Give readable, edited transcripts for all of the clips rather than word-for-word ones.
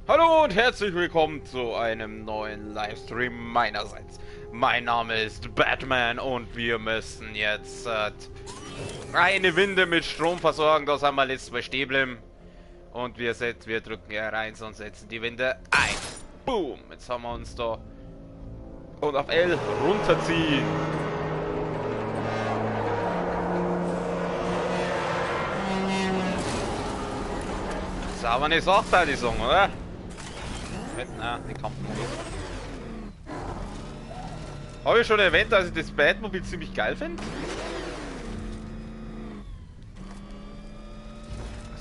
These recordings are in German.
Hallo und herzlich willkommen zu einem neuen Livestream meinerseits. Mein Name ist Batman und wir müssen jetzt eine Winde mit Strom versorgen. Das haben wir letztes Mal stehen geblieben. Und wir drücken R1 und setzen die Winde ein. Boom! Jetzt haben wir uns da und auf L runterziehen. Das ist aber eine Sache, die Song, oder? Na, den Kampfmodus. Habe ich schon erwähnt, dass ich das Batmobil ziemlich geil finde?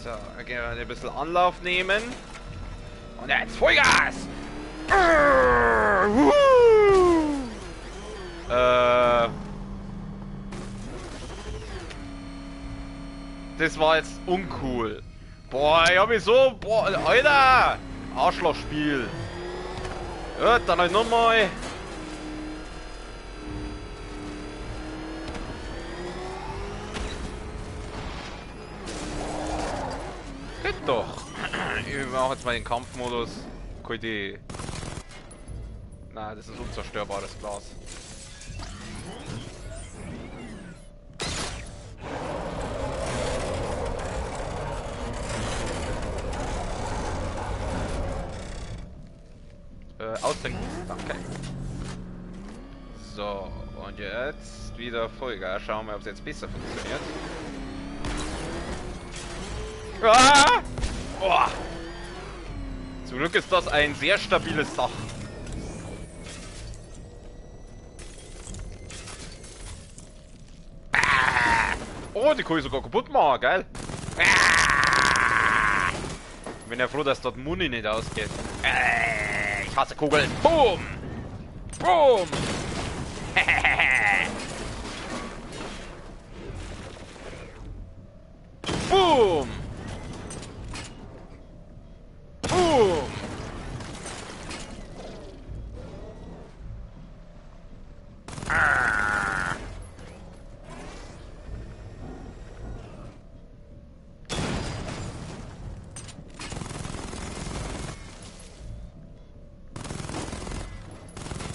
So, gehen wir ein bisschen Anlauf nehmen. Und jetzt Vollgas! Das war jetzt uncool. Boah, ich hab mich so... Boah, Alter! Arschlochspiel. Ja, dann halt nochmal. Geht doch. Ich mache jetzt mal den Kampfmodus. Nein, das ist unzerstörbares Glas. Ausdenken. Danke. So, und jetzt wieder Vollgas. Schauen wir, ob es jetzt besser funktioniert. Ah! Oh! Zum Glück ist das ein sehr stabiles Dach. Ah! Oh, die kann ich sogar kaputt machen, geil. Ah! Bin ja froh, dass dort Muni nicht ausgeht. Ich hasse Kugeln. Boom! Boom! Boom! Boom! Ah!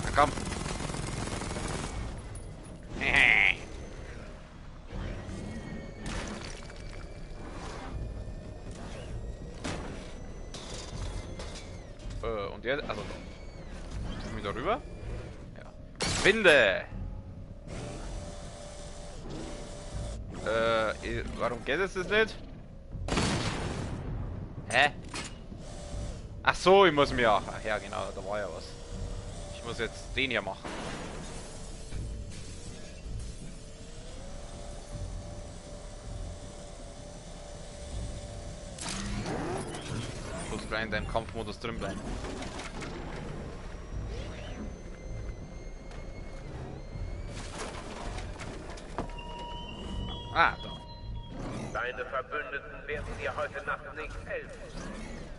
Na komm. Und jetzt, also wieder rüber. Ja. Winde. Warum geht es das nicht? Hä? Ach so, ich muss mir auch. Ach ja, genau, da war ja was. Ich muss jetzt den hier machen. Du musst gleich in deinem Kampfmodus drin bleiben. Ah, da. Deine Verbündeten werden dir heute Nacht nicht helfen.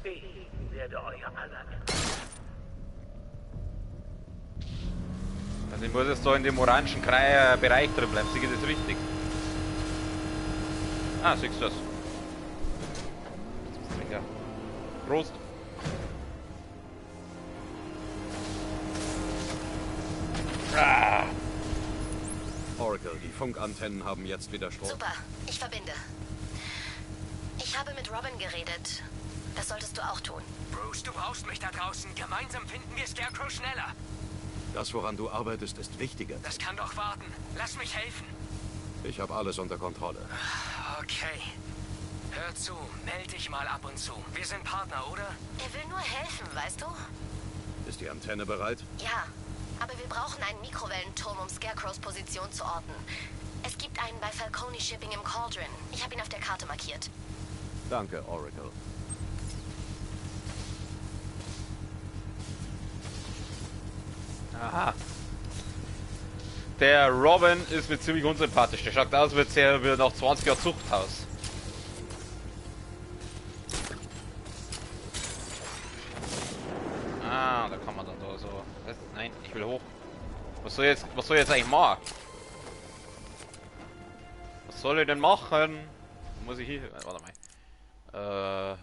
Ich werde euer aller Ende. Also ich muss jetzt da in dem orangen Bereich drin bleiben. Sieh ich das richtig? Ah, siehst du das? Ja. Prost! Ah. Oracle, die Funkantennen haben jetzt wieder Strom. Super, ich verbinde. Ich habe mit Robin geredet. Das solltest du auch tun. Bruce, du brauchst mich da draußen. Gemeinsam finden wir Scarecrow schneller. Das, woran du arbeitest, ist wichtiger. Das kann doch warten. Lass mich helfen. Ich habe alles unter Kontrolle. Okay. Hör zu, meld dich mal ab und zu. Wir sind Partner, oder? Er will nur helfen, weißt du? Ist die Antenne bereit? Ja, aber wir brauchen einen Mikrowellenturm, um Scarecrows Position zu orten. Es gibt einen bei Falcone Shipping im Cauldron. Ich habe ihn auf der Karte markiert. Danke, Oracle. Aha. Der Robin ist mir ziemlich unsympathisch. Der schaut aus, als wäre er nach 20 Jahren Zuchthaus. Ah, da kann man dann da so. Was? Nein, ich will hoch. Was soll jetzt eigentlich machen? Was soll ich denn machen? Muss ich hier? Warte mal.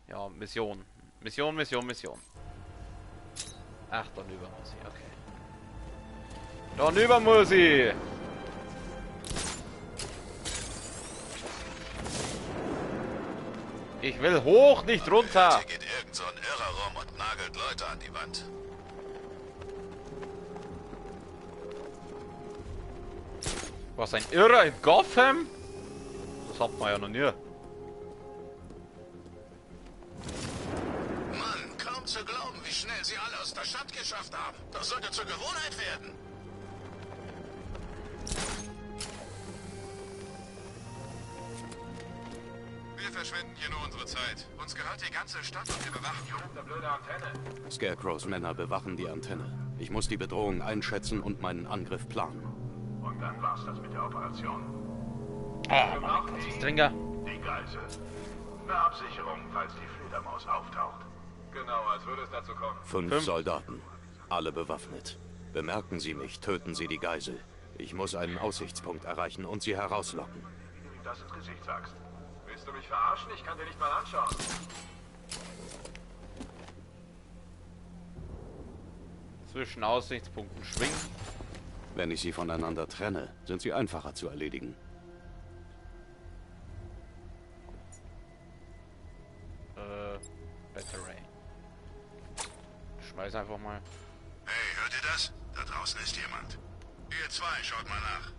Ja, Mission. Mission. Ach, da rüber muss ich, okay. Da rüber muss ich! Ich will hoch, nicht runter! Hier geht irgend so ein Irrer rum und nagelt Leute an die Wand. Was, ein Irrer in Gotham? Das hat man ja noch nie. Mann, kaum zu glauben, wie schnell sie alle aus der Stadt geschafft haben. Das sollte zur Gewohnheit werden. Wir verschwenden hier nur unsere Zeit. Uns gehört die ganze Stadt und wir bewachen hier oben eine blöde Antenne. Scarecrows Männer bewachen die Antenne. Ich muss die Bedrohung einschätzen und meinen Angriff planen. Und dann war's das mit der Operation. Ah, Mann, Stringer. Die Geisel. Eine Absicherung, falls die Fledermaus auftaucht. Genau, als würde es dazu kommen. 5 Soldaten. Alle bewaffnet. Bemerken Sie mich, töten Sie die Geisel. Ich muss einen Aussichtspunkt erreichen und sie herauslocken. Wie du ihm das ins Gesicht sagst. Willst du mich verarschen? Ich kann dir nicht mal anschauen. Zwischen Aussichtspunkten schwingen. Wenn ich sie voneinander trenne, sind sie einfacher zu erledigen. Battery. Schmeiß einfach mal. Hey, hört ihr das? Da draußen ist jemand. Ihr zwei, schaut mal nach.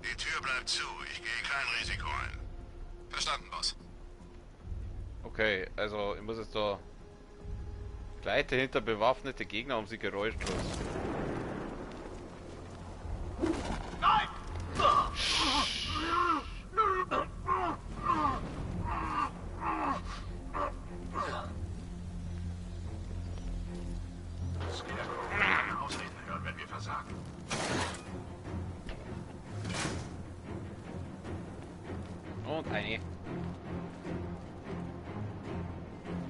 Die Tür bleibt zu. Ich gehe kein Risiko ein. Verstanden, Boss. Okay, also ich muss jetzt da gleite hinter bewaffnete Gegner, um sie geräuschlos. Nein! Scarecrow keine Ausreden hören, wenn wir versagen. Und eine.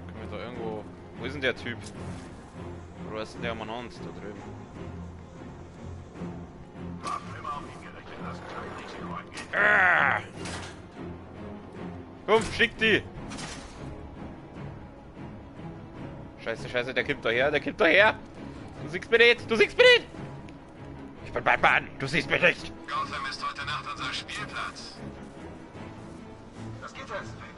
Können wir da irgendwo... Wo ist denn der Typ? Wo ist denn der umeinander da drüben? Waffen immer auf ihn gerichtet lassen, kein Risiko eingehen. Komm, schick die! Scheiße, der kommt daher, Du siehst mich nicht, Ich bin Batman, du siehst mich nicht! Gotham ist heute Nacht unser Spielplatz. Das Gitter ist weg.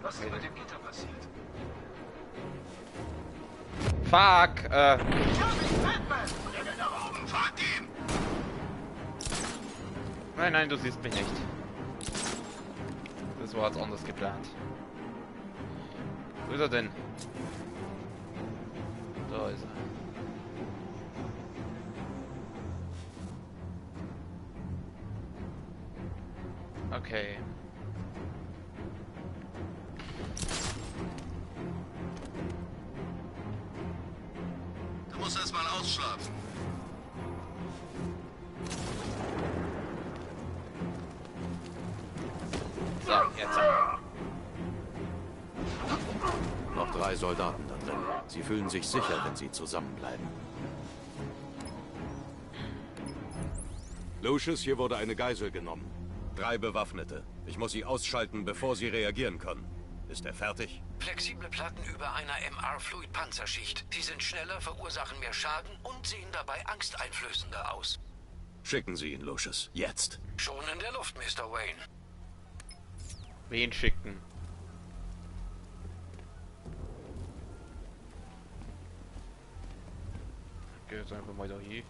Was ist mit dem Gitter passiert? Fuck, Batman! Bring nach oben, fragt ihn! Nein, du siehst mich nicht. Das war jetzt anders geplant. Wo ist er denn? Da ist er. Okay. Du musst erst mal ausschlafen. So, jetzt. Noch 3 Soldaten da drin. Sie fühlen sich sicher, wenn sie zusammenbleiben. Lucius, hier wurde eine Geisel genommen. 3 Bewaffnete. Ich muss sie ausschalten, bevor sie reagieren können. Ist er fertig? Flexible Platten über einer MR-Fluid-Panzerschicht. Die sind schneller, verursachen mehr Schaden und sehen dabei angsteinflößender aus. Schicken Sie ihn, Lucius. Jetzt. Schon in der Luft, Mr. Wayne. Wen schicken? Geh jetzt einfach mal da hin.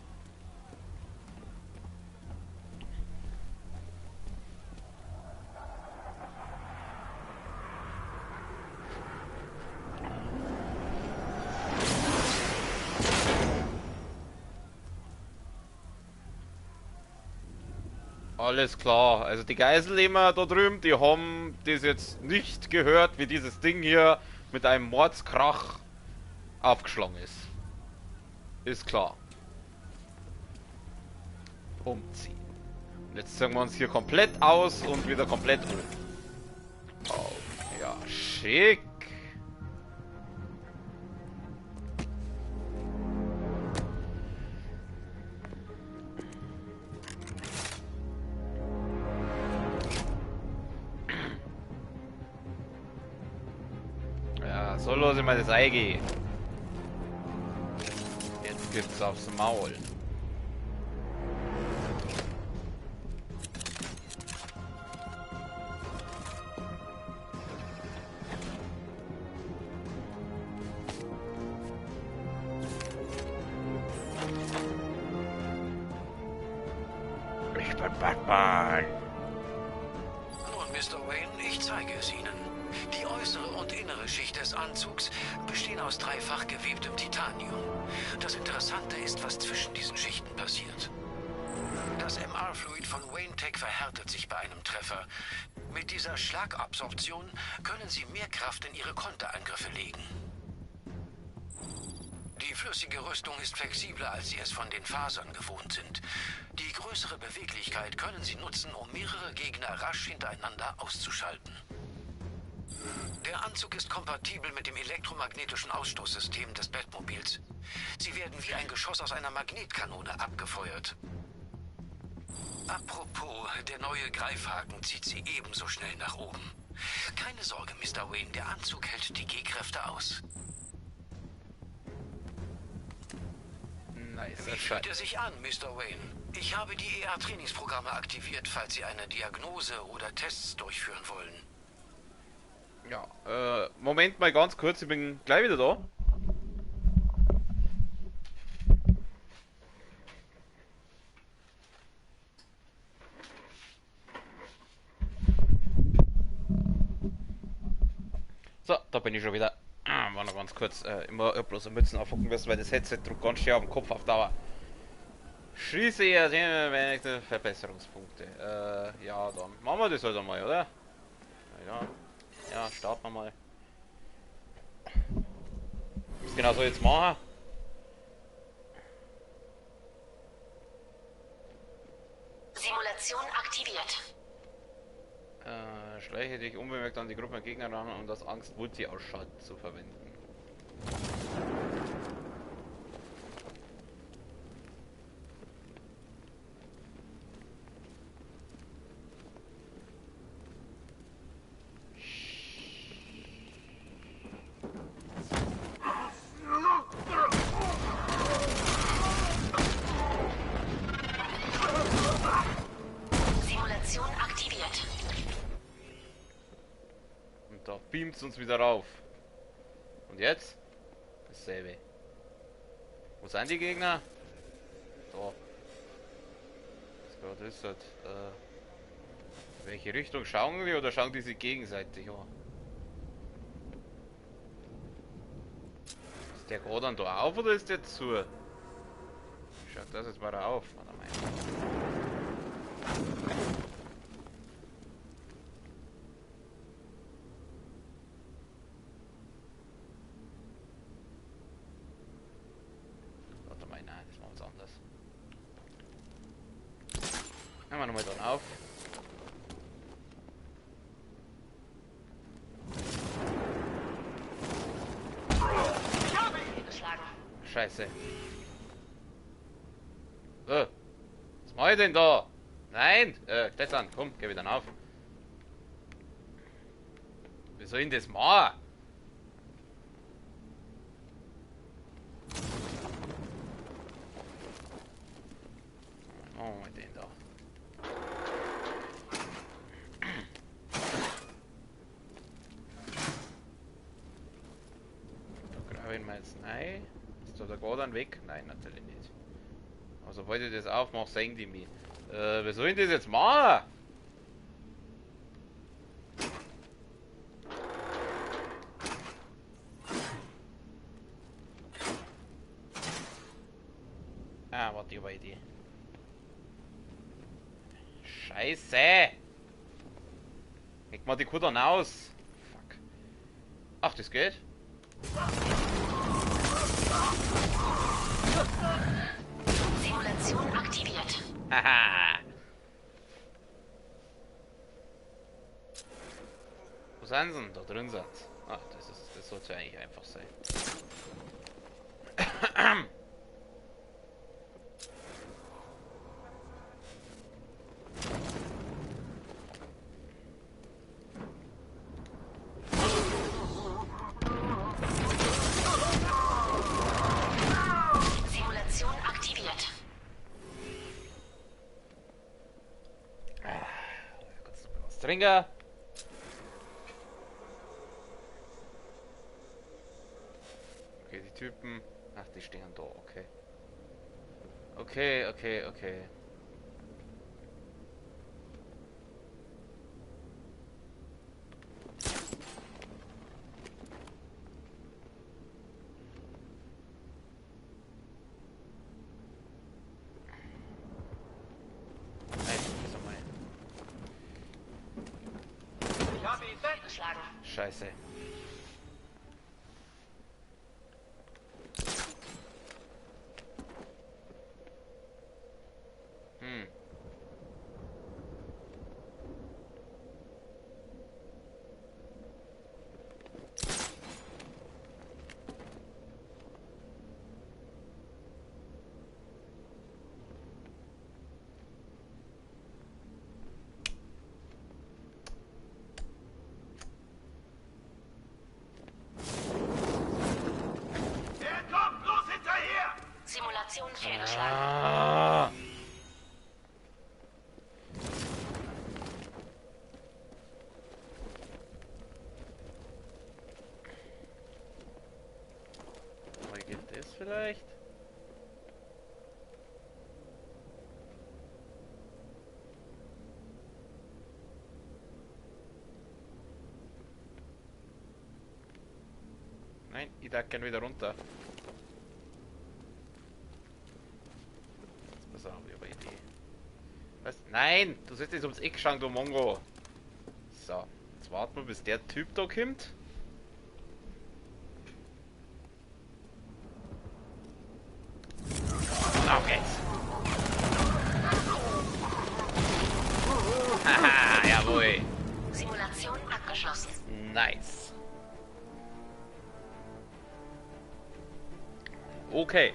Alles klar, also die Geiselnehmer da drüben, die haben das jetzt nicht gehört, wie dieses Ding hier mit einem Mordskrach aufgeschlagen ist. Ist klar. Umziehen. Und jetzt zeigen wir uns hier komplett aus und wieder komplett um. Oh, ja, schick. Ja, so los immer das Eigi. Jetzt gibt's aufs Maul. Ich bin Batman. Nun, Mr. Wayne, ich zeige es Ihnen. Die äußere und innere Schicht des Anzugs bestehen aus dreifach gewebtem Titanium. Das Interessante ist, was zwischen diesen Schichten passiert. Das MR-Fluid von Wayne Tech verhärtet sich bei einem Treffer. Mit dieser Schlagabsorption können Sie mehr Kraft in Ihre Konterangriffe legen. Die flüssige Rüstung ist flexibler, als Sie es von den Fasern gewohnt sind. Die größere Beweglichkeit können Sie nutzen, um mehrere Gegner rasch hintereinander auszuschalten. Der Anzug ist kompatibel mit dem elektromagnetischen Ausstoßsystem des Batmobils. Sie werden wie ein Geschoss aus einer Magnetkanone abgefeuert. Apropos, der neue Greifhaken zieht Sie ebenso schnell nach oben. Keine Sorge, Mr. Wayne, der Anzug hält die G-Kräfte aus. Nice, Wie fühlt er sich an, Mr. Wayne? Ich habe die EA-Trainingsprogramme aktiviert, falls Sie eine Diagnose oder Tests durchführen wollen. Ja, Moment mal ganz kurz, ich bin gleich wieder da. So, da bin ich schon wieder. War noch ganz kurz, immer bloß eine Mützen aufgucken müssen, weil das Headset drückt ganz schön auf den Kopf auf Dauer. Schließe ja wenigste Verbesserungspunkte. Ja, dann machen wir das halt einmal, oder? Ja, starten wir mal. Was genau soll ich jetzt machen? Simulation aktiviert. Schleiche dich unbemerkt an die Gruppe Gegner ran, um das Angst-Multi-Ausschalten zu verwenden. Simulation aktiviert. Und da beamt es uns wieder rauf. Und jetzt? Dasselbe. Wo sind die Gegner? Da. Was ist das? Welche Richtung schauen die oder schauen die sich gegenseitig an? Ist der gerade dann da auf oder ist der zu? Schaut das jetzt mal auf, meiner Meinung nach. Warte mal, nein, das machen wir anders. Nehmen wir nochmal dann auf. Scheiße. Was mach ich denn da? Nein! Klettern, komm, geh wieder auf. Wie soll ich denn das machen? Oh, mit den da. Da graben wir jetzt rein. Ist da der Gordon weg? Nein, natürlich nicht. Aber sobald ich das aufmache, sehen die mich. Wie soll ich das jetzt machen? Warte, ich habe eine Idee. Scheiße! Leg mal die Kuh dann aus. Fuck. Ach, das geht? Simulation aktiviert. Haha. Wo sind sie denn? Da drin sind sie. Ah, das sollte ja eigentlich einfach sein. Simulation aktiviert. Kurz noch was trinken. Okay, die Typen. Ach, die stehen da, okay. Okay. Nein, das ist mal. Ich habe ihn Geschlagen. Scheiße. Simulation fehlgeschlagen. Ah. Aber geht das vielleicht? Nein, ich darf gerne wieder runter. Das habe ich aber Idee. Was? Nein! Du sollst jetzt ums Eck schauen, du Mongo! So, jetzt warten wir, bis der Typ da kommt. Auf geht's! Haha, jawohl! Simulation abgeschlossen. Nice! Okay.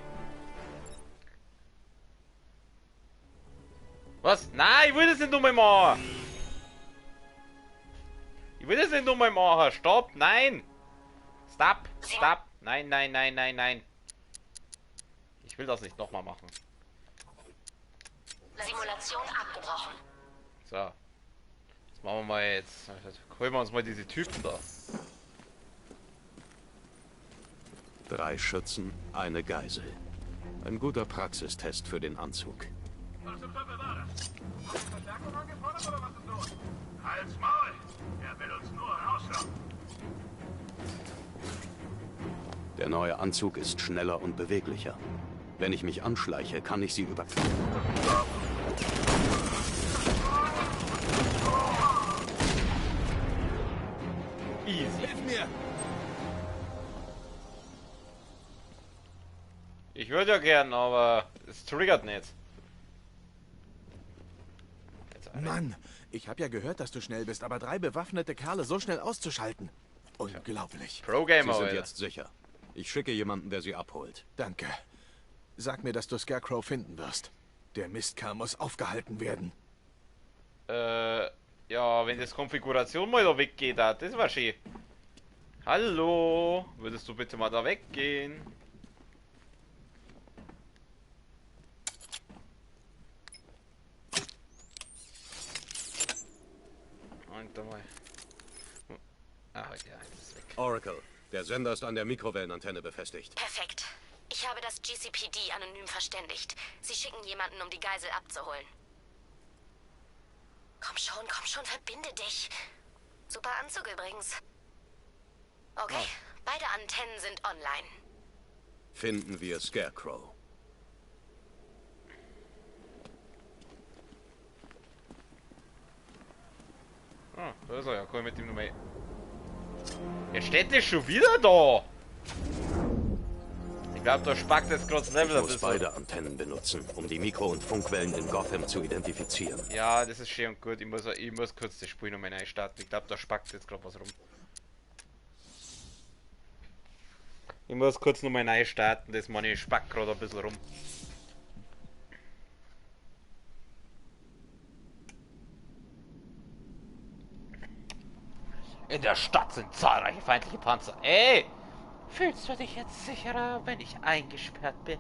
Was? Nein, ich will das nicht nochmal machen! Ich will das nicht nochmal machen! Stopp! Nein! Stop! Stop! Nein, nein, nein, nein, nein! Ich will das nicht nochmal machen. Simulation abgebrochen. So. Jetzt machen wir mal jetzt. Holen wir uns mal diese Typen da. 3 Schützen, eine Geisel. Ein guter Praxistest für den Anzug. Was zum Teufel war das? Verstärkung angefordert oder was ist los? Halt's Maul! Er will uns nur rauslocken. Der neue Anzug ist schneller und beweglicher. Wenn ich mich anschleiche, kann ich sie überqueren. Easy. Hilf mir! Ich würde ja gern, aber es triggert nicht. Jetzt Mann, ich habe ja gehört, dass du schnell bist, aber 3 bewaffnete Kerle so schnell auszuschalten. Unglaublich. Pro-Gamer, Sie sind Alter. jetzt sicher. Ich schicke jemanden, der sie abholt. Danke. Sag mir, dass du Scarecrow finden wirst. Der Mistkerl muss aufgehalten werden. Ja, wenn das Konfiguration mal da weggeht, das war schön. Hallo, würdest du bitte mal da weggehen? Und da mal. Ah, ja, das ist weg. Oracle, der Sender ist an der Mikrowellenantenne befestigt. Perfekt. Ich habe das GCPD anonym verständigt. Sie schicken jemanden, um die Geisel abzuholen. Komm schon, verbinde dich. Super Anzug übrigens. Okay, beide Antennen sind online. Finden wir Scarecrow. Ah, da ist er ja, komm mit ihm nochmal. Er steht ja schon wieder da! Ich glaube, da spackt jetzt gerade das Level Ich ein muss bisschen. beide Antennen benutzen, um die Mikro- und Funkwellen in Gotham zu identifizieren. Ja, das ist schön und gut. Ich muss kurz das Spiel nochmal neu starten. Ich glaube, da spackt jetzt gerade was rum. Ich muss kurz nochmal neu starten, das meine ich spackt gerade ein bisschen rum. In der Stadt sind zahlreiche feindliche Panzer. Ey! Fühlst du dich jetzt sicherer, wenn ich eingesperrt bin?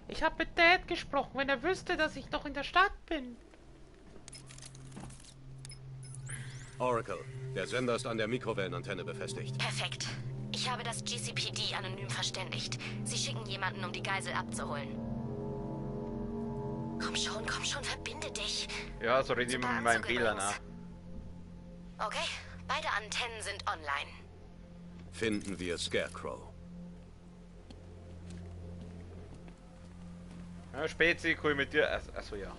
Ich habe mit Dad gesprochen, wenn er wüsste, dass ich noch in der Stadt bin. Oracle, der Sender ist an der Mikrowellenantenne befestigt. Perfekt. Ich habe das GCPD anonym verständigt. Sie schicken jemanden, um die Geisel abzuholen. Komm schon, verbinde dich. Ja, so rede ich mit meinem WLAN nach. Okay, beide Antennen sind online. Finden wir Scarecrow. Ja, Spezi, cool mit dir. Achso, ja.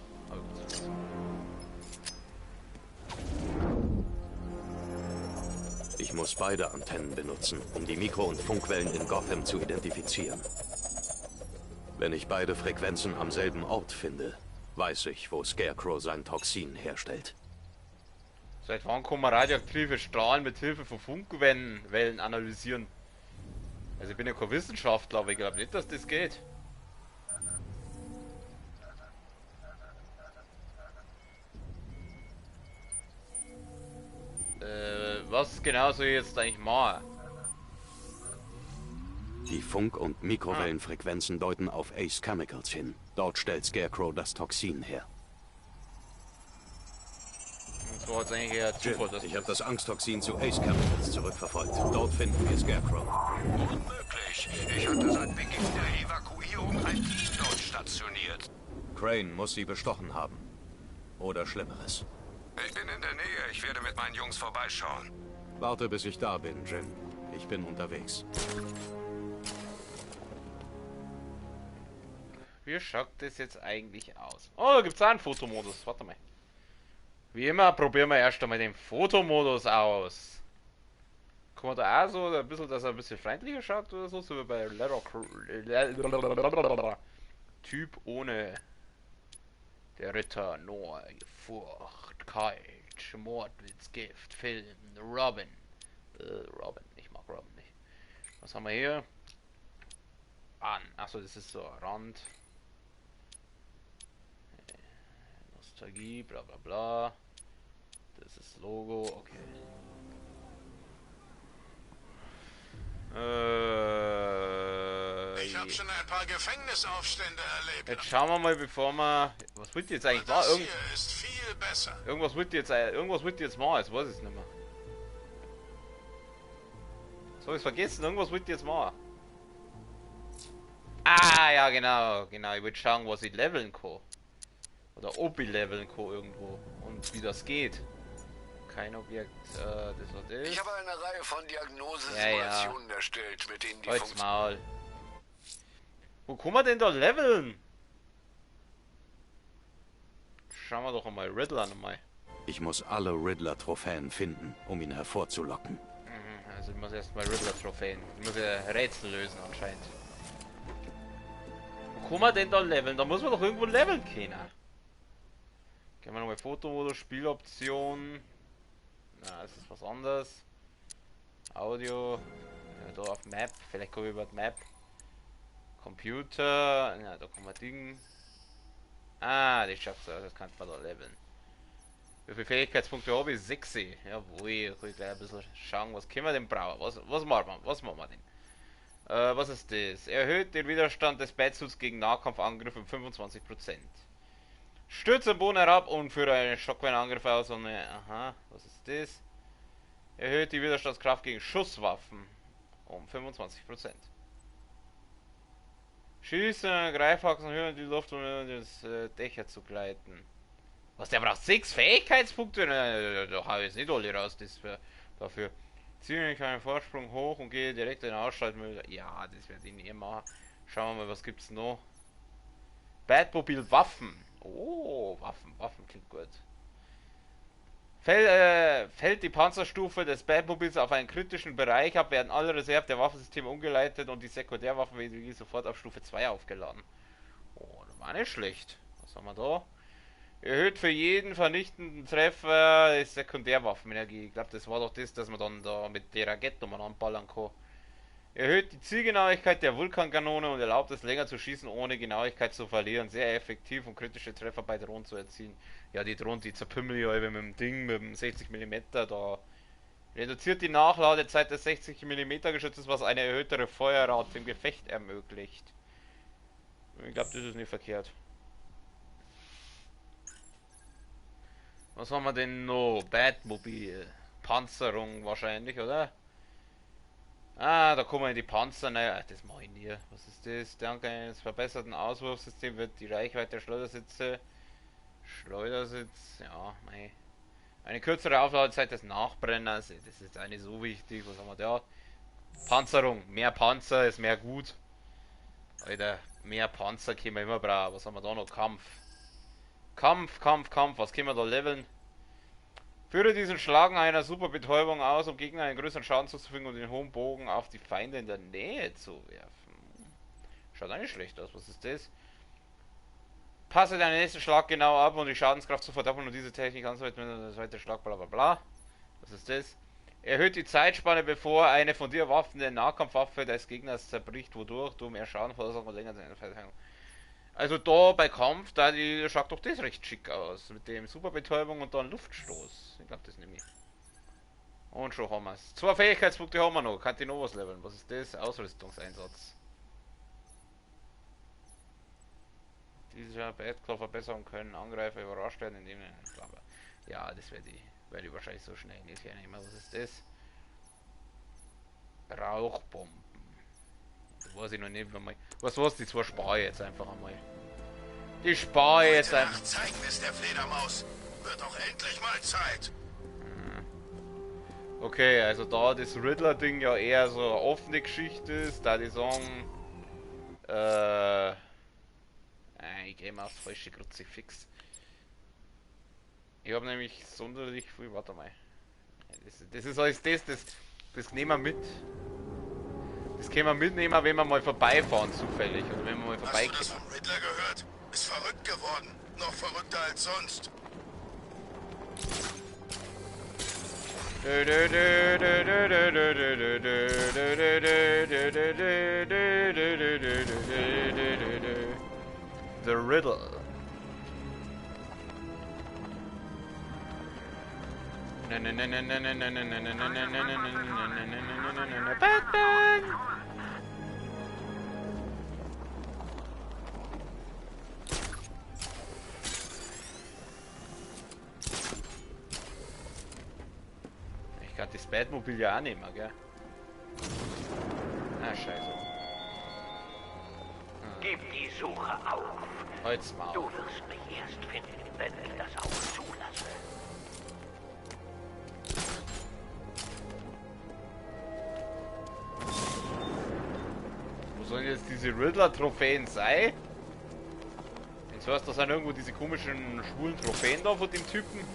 Ich muss beide Antennen benutzen, um die Mikro- und Funkwellen in Gotham zu identifizieren. Wenn ich beide Frequenzen am selben Ort finde, weiß ich, wo Scarecrow sein Toxin herstellt. Seit wann kann man radioaktive Strahlen mit Hilfe von Funkwellen analysieren? Also ich bin ja kein Wissenschaftler, aber ich glaube nicht, dass das geht. Was genau soll ich jetzt eigentlich machen? Die Funk- und Mikrowellenfrequenzen deuten auf Ace Chemicals hin. Dort stellt Scarecrow das Toxin her. Das war jetzt eigentlich eher Jim, Zufall, dass ich habe das Angsttoxin zu Ace Chemicals zurückverfolgt. Dort finden wir Scarecrow. Unmöglich. Ich hatte seit Beginn der Evakuierung ein Team dort stationiert. Crane muss sie bestochen haben. Oder Schlimmeres. Ich bin in der Nähe. Ich werde mit meinen Jungs vorbeischauen. Warte, bis ich da bin, Jim. Ich bin unterwegs. Wie schaut das jetzt eigentlich aus? Oh, da gibt es auch einen Fotomodus. Warte mal. Wie immer probieren wir erst einmal den Fotomodus aus. Kann man da auch so ein bisschen, dass er ein bisschen freundlicher schaut oder so, so wie bei Typ ohne der Ritter, Noah, Furcht, Kalt, Mordwitz, Gift, Film, Robin. Robin, ich mag Robin nicht. Was haben wir hier? An. Achso, das ist so Rand. Nostalgie, bla bla bla. Das ist Logo, okay. Ich habe schon ein paar Gefängnisaufstände erlebt. Jetzt schauen wir mal, bevor wir. Was wird jetzt eigentlich Das machen? hier ist viel besser. Irgendwas wird jetzt machen, jetzt weiß ich es nicht mehr. So, ich vergessen, irgendwas wird jetzt machen. Ah, ja, genau. Ich will schauen, was ich leveln kann. Oder ob ich leveln kann irgendwo. Und wie das geht. Kein Objekt, das war das. Ich habe eine Reihe von Diagnosesimulationen erstellt, mit denen die Halt's Maul. Wo kann man denn da leveln? Schauen wir doch einmal Riddler nochmal. Ich muss alle Riddler-Trophäen finden, um ihn hervorzulocken. Also ich muss erstmal Riddler-Trophäen. Ich muss ja Rätsel lösen anscheinend. Wo kann man denn da leveln? Da muss man doch irgendwo leveln können. Gehen wir nochmal Fotomodus, Spieloption. Na, das ist was anderes. Audio. Ja, da auf Map. Vielleicht komme ich über die Map. Computer. Ja, da kann man Ding. Ah, das schafft so. Das kann man da leveln. Wie viele Fähigkeitspunkte habe ich? 6. Jawohl, ich kann gleich ein bisschen schauen, was können wir denn brauchen? Was machen wir denn? Was ist das? Erhöht den Widerstand des Batsuits gegen Nahkampfangriffe um 25%. Stürzt den Boden herab und führt einen Schockwellenangriff aus und aha, was ist das? Erhöht die Widerstandskraft gegen Schusswaffen um 25%. Schießen, Greifhaxen höher in die Luft, um das Dächer zu gleiten. Was, der braucht 6 Fähigkeitspunkte? Da habe ich jetzt nicht alle raus, dafür. Ziehe ich einen Vorsprung hoch und gehe direkt in den Ausschaltmodus. Ja, das werde ich nicht machen. Schauen wir mal, was gibt's noch? Batmobil Waffen. Oh, Waffen klingt gut. Fällt die Panzerstufe des Batmobils auf einen kritischen Bereich ab, werden alle Reserven der Waffensysteme umgeleitet und die Sekundärwaffen werden sofort auf Stufe 2 aufgeladen. Oh, das war nicht schlecht. Was haben wir da? Erhöht für jeden vernichtenden Treffer die Sekundärwaffenenergie. Ich glaube, das war doch das, dass man dann da mit der Rakete anballern kann. Erhöht die Zielgenauigkeit der Vulkankanone und erlaubt es länger zu schießen, ohne Genauigkeit zu verlieren. Sehr effektiv, um kritische Treffer bei Drohnen zu erzielen. Ja, die Drohnen, die zerpümmeln ja mit dem Ding, mit dem 60 mm. Da reduziert die Nachladezeit des 60 mm Geschützes, was eine erhöhtere Feuerrate im Gefecht ermöglicht. Ich glaube, das ist nicht verkehrt. Was haben wir denn noch? Batmobil. Panzerung wahrscheinlich, oder? Ah, da kommen die Panzer. Naja, das mache ich nie. Was ist das? Dank eines verbesserten Auswurfsystems wird die Reichweite der Schleudersitze. Ja, mei. Eine kürzere Aufladezeit des Nachbrenners. Das ist nicht so wichtig. Was haben wir da? Panzerung. Mehr Panzer ist mehr gut. Alter, mehr Panzer können wir immer brauchen. Was haben wir da noch? Kampf. Kampf. Was können wir da leveln? Führe diesen Schlagen einer Superbetäubung aus, um Gegner einen größeren Schaden zuzufügen und den hohen Bogen auf die Feinde in der Nähe zu werfen. Schaut auch nicht schlecht aus. Was ist das? Passe deinen nächsten Schlag genau ab, um die Schadenskraft zu verdoppeln und diese Technik anzuwenden mit der zweite Schlag, bla bla bla. Was ist das? Erhöht die Zeitspanne, bevor eine von dir erwaffnete Nahkampfwaffe des Gegners zerbricht, wodurch du mehr Schaden verursachst und länger seine Verteidigung. Also da bei Kampf, da schaut doch das recht schick aus. Mit dem Superbetäubung und dann Luftstoß. Ich glaube das nehme ich. Und schon haben wir es. 2 Fähigkeitspunkte haben wir noch. Kann die noch was leveln? Was ist das? Ausrüstungseinsatz. Dieser Batclaw verbessern können Angreifer überrascht werden, indem ja, das werde ich wahrscheinlich so schnell nicht hernehmen. Was ist das? Rauchbomben. Weiß ich noch nicht einmal. Was, die zwei spare ich jetzt einfach einmal. Die spare ich jetzt einfach. Zeigen es der Fledermaus. Wird auch endlich mal Zeit. Okay, also da das Riddler-Ding ja eher so eine offene Geschichte ist, da die sagen, ich gehe mal aufs falsche Kruzifix. Ich habe nämlich sonderlich viel, warte mal. Das ist alles das nehmen wir mit. Das können wir mitnehmen, wenn wir mal vorbeifahren zufällig. Oder wenn wir mal vorbeikommen. Hast du das vom Riddler gehört? Ist verrückt geworden. Noch verrückter als sonst. The Riddle. Batman! Ich kann das Batmobil ja auch nehmen, gell? Ah, scheiße. Gib die Suche auf. Halt's Maul. Du wirst mich erst finden, wenn ich das auch zulasse. Wo sollen jetzt diese Riddler-Trophäen sein? Jetzt hörst du, da sind irgendwo diese komischen schwulen Trophäen da von dem Typen.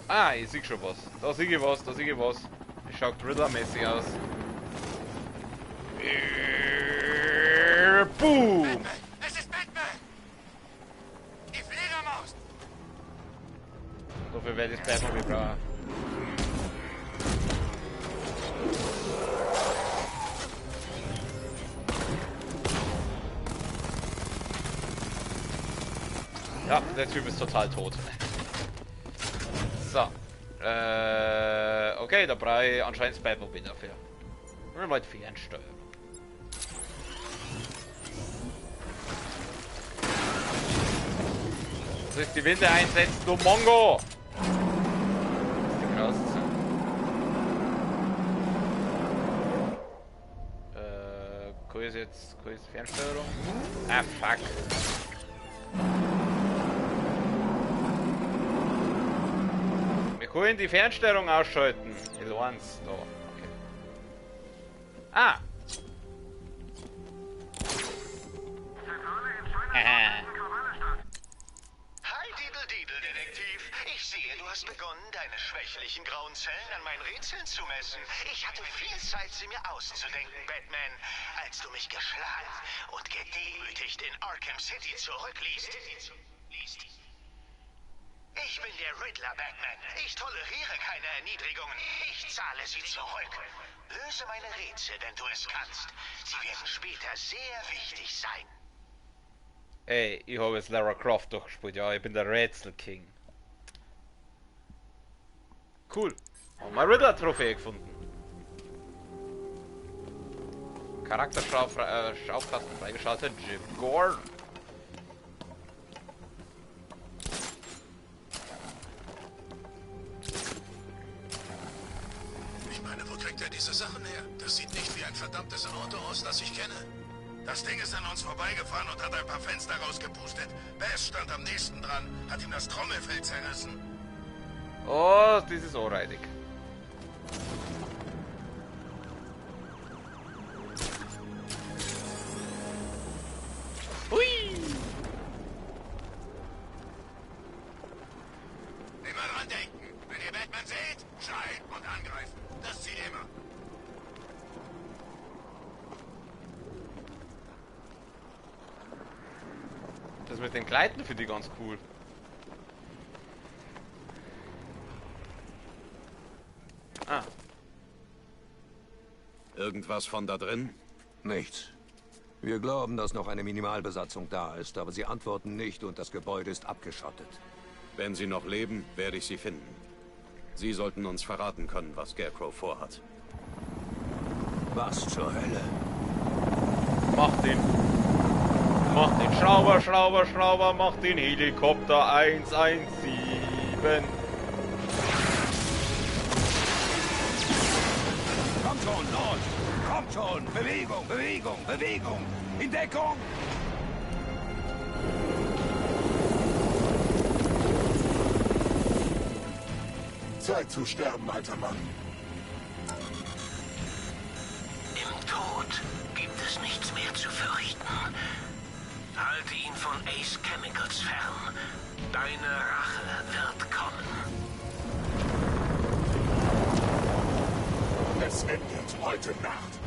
Ah, ich sehe schon was. Da sehe ich was. Das schaut Riddler-mäßig aus. Boom! Batman! Es ist Batman! Die Fledermaus! Dafür werde ich das Batmobil brauchen. Ja, der Typ ist total tot. So. Okay, da brauche ich anscheinend das Batmobil dafür. Und mal die Fernsteuerung. Das ist die Winde einsetzen, du Mongo! Krass. Wo ist Fernsteuerung? Ah, fuck. Wir können die Fernsteuerung ausschalten. L1, da. Okay. Ah! Zentrale in China Hi, Diddle-Diddle-Detektiv. Ich sehe, du hast begonnen, deine schwächlichen grauen Zellen an meinen Rätseln zu messen. Ich hatte viel Zeit, sie mir auszudenken, Batman, als du mich geschlagen und gedemütigt in Arkham City zurückließt. Ich bin der Riddler, Batman. Ich toleriere keine Erniedrigungen. Ich zahle sie zurück. Löse meine Rätsel, wenn du es kannst. Sie werden später sehr wichtig sein. Ey, ich habe jetzt Lara Croft durchgespielt. Ja, ich bin der Rätsel-King. Cool. Haben wir Riddler-Trophäe gefunden. Charakter-Schaufkasten freigeschaltet. Jim Gordon. Ich meine, wo kriegt er diese Sachen her? Das sieht nicht wie ein verdammtes Auto aus, das ich kenne. Das Ding ist an uns vorbeigefahren und hat ein paar Fenster rausgepustet. Bass stand am nächsten dran, hat ihm das Trommelfell zerrissen. Oh, das ist anreidig. Hui! Immer dran denken. Wenn ihr Batman seht, schreien und angreifen. Das zieht immer. Das mit den Gleiten finde ich ganz cool. Ah. Irgendwas von da drin? Nichts. Wir glauben, dass noch eine Minimalbesatzung da ist, aber sie antworten nicht und das Gebäude ist abgeschottet. Wenn sie noch leben, werde ich sie finden. Sie sollten uns verraten können, was Scarecrow vorhat. Was zur Hölle? Mach den Schrauber, mach den Helikopter 117. Kommt schon, los! Kommt schon! Bewegung, Bewegung, Bewegung! In Deckung! Zeit zu sterben, alter Mann. Im Tod gibt es nichts mehr zu fürchten. Halte ihn von Ace Chemicals fern. Deine Rache wird kommen. Es endet heute Nacht.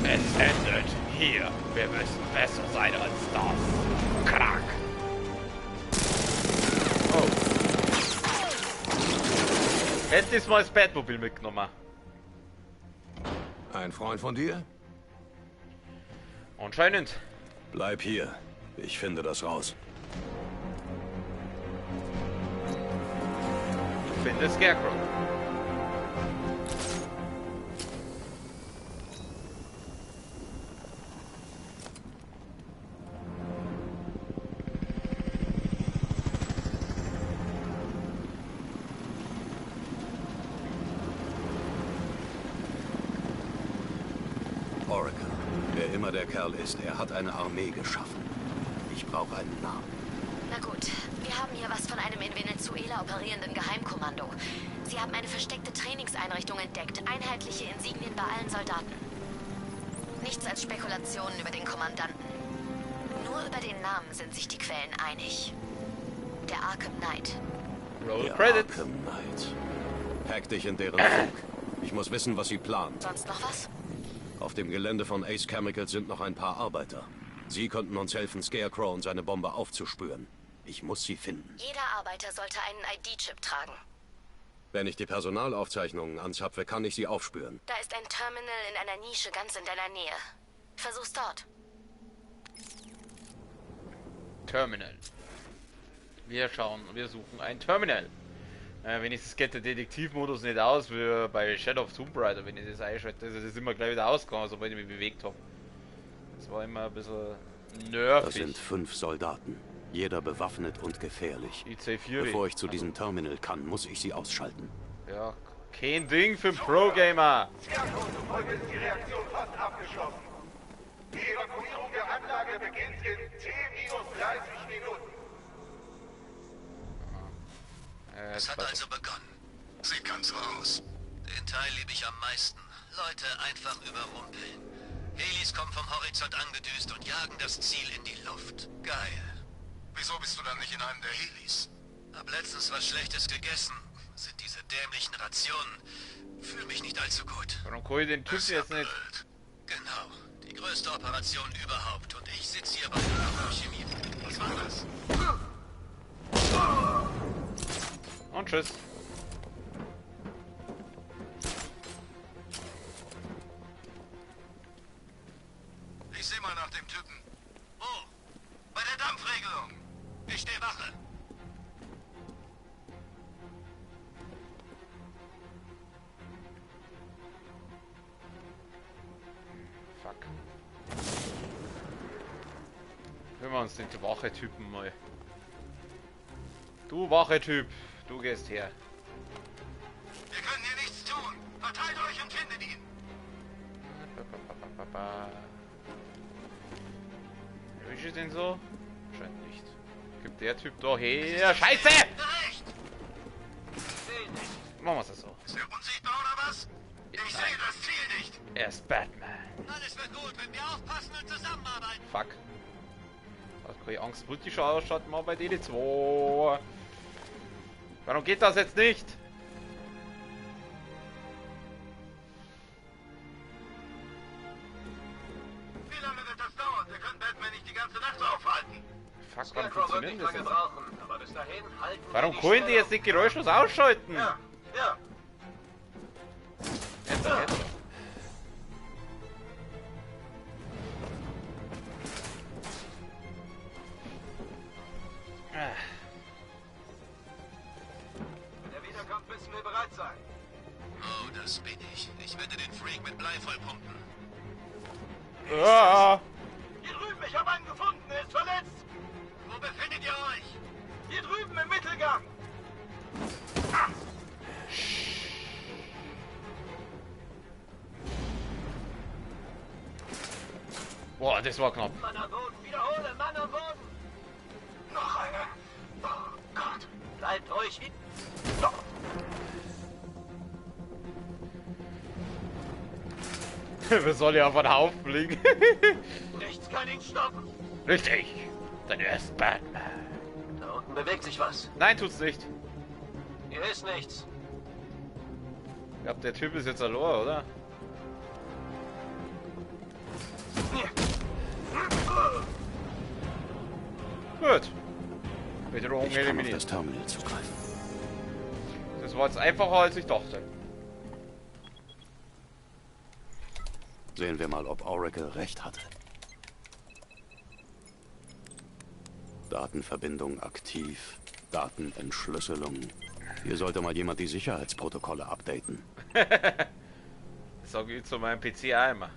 Es endet hier. Wir müssen besser sein als das. Krack. Oh. Hätte ich mal das Batmobil mitgenommen. Ein Freund von dir? Anscheinend. Bleib hier. Ich finde das raus. Ich finde Scarecrow. Oracle. Wer immer der Kerl ist, er hat eine Armee geschaffen. Ich brauche einen Namen. Na gut, wir haben hier was von einem in Venezuela operierenden Geheimkommando. Sie haben eine versteckte Trainingseinrichtung entdeckt, einheitliche Insignien bei allen Soldaten. Nichts als Spekulationen über den Kommandanten. Nur über den Namen sind sich die Quellen einig. Der Arkham Knight. Roll Der Credits. Arkham Knight. Hack dich in deren Funk. Ich muss wissen, was sie planen. Sonst noch was? Auf dem Gelände von Ace Chemicals sind noch ein paar Arbeiter. Sie könnten uns helfen, Scarecrow und seine Bombe aufzuspüren. Ich muss sie finden. Jeder Arbeiter sollte einen ID-Chip tragen. Wenn ich die Personalaufzeichnungen anzapfe, kann ich sie aufspüren. Da ist ein Terminal in einer Nische ganz in deiner Nähe. Versuch's dort. Terminal. Wir suchen ein Terminal. Wenigstens geht der Detektivmodus nicht aus wie bei Shadow of Tomb Raider, wenn ich das einschalte. Also das ist immer gleich wieder ausgegangen, sobald ich mich bewegt habe. Das war immer ein bisschen nervig. Das sind 5 Soldaten. Jeder bewaffnet und gefährlich. IC4. Bevor ich zu diesem Terminal kann, muss ich sie ausschalten. Ja, kein Ding für einen Pro-Gamer. Scarecrow zufolge ist die Reaktion fast abgeschlossen. Die Evakuierung der Anlage beginnt in T-30 Minuten. Es hat also begonnen. Sieht ganz so aus. Den Teil liebe ich am meisten. Leute einfach überrumpeln. Helis kommen vom Horizont angedüst und jagen das Ziel in die Luft. Geil. Wieso bist du dann nicht in einem der Helis? Hab letztens was Schlechtes gegessen. Sind diese dämlichen Rationen. Fühl mich nicht allzu gut. Warum kann ich den Typ jetzt nicht? Genau. Die größte Operation überhaupt. Und ich sitze hier bei der Chemie. Was war das? Und tschüss. Ich seh mal nach dem Typen. Oh, bei der Dampfregelung. Ich stehe Wache. Fuck. Hören wir uns den Wache-Typen mal. Du Wache-Typ, du gehst her. Wir können hier nichts tun. Verteilt euch und findet ihn. Wie ist denn so? Scheint nicht. Gibt der Typ da her? Scheiße! Recht. Machen wir es so. Ist er unsichtbar oder was? Ich sehe das Ziel nicht. Er ist Batman. Alles wird gut, wenn wir aufpassen und zusammenarbeiten. Fuck. Da hab ich Angst, wird die schon ausschalten, mal bei denen 2. Warum geht das jetzt nicht? Wie lange wird das dauern? Wir können Batman nicht die ganze Nacht aufhalten. Fuck, warum funktioniert das jetzt? brauchen, aber bis dahin halten Warum können die jetzt nicht geräuschlos ausschalten? Ja. Jetzt. Wenn er wiederkommt, müssen wir bereit sein. Oh, das bin ich. Ich werde den Freak mit Blei vollpumpen. Ah. Hier drüben, ich habe einen gefunden, er ist verletzt. Wo befindet ihr euch? Hier drüben im Mittelgang. Boah, das war knapp. Mann am Boden, wiederhole, Mann am Boden. Noch einer. Oh Gott. Bleibt ruhig. Wir sollen ja von Haufen fliegen. Nichts kann ihn stoppen. Richtig. Denn er ist Batman. Da unten bewegt sich was. Nein, tut's nicht. Hier ist nichts. Ich glaube, der Typ ist jetzt verloren, oder? Gut. Bedrohung Ich kann auf eliminiert. das Terminal zugreifen. Das war jetzt einfacher, als ich dachte. Sehen wir mal, ob Oracle recht hatte. Datenverbindung aktiv. Datenentschlüsselung. Hier sollte mal jemand die Sicherheitsprotokolle updaten. Sag ich zu meinem PC einmal.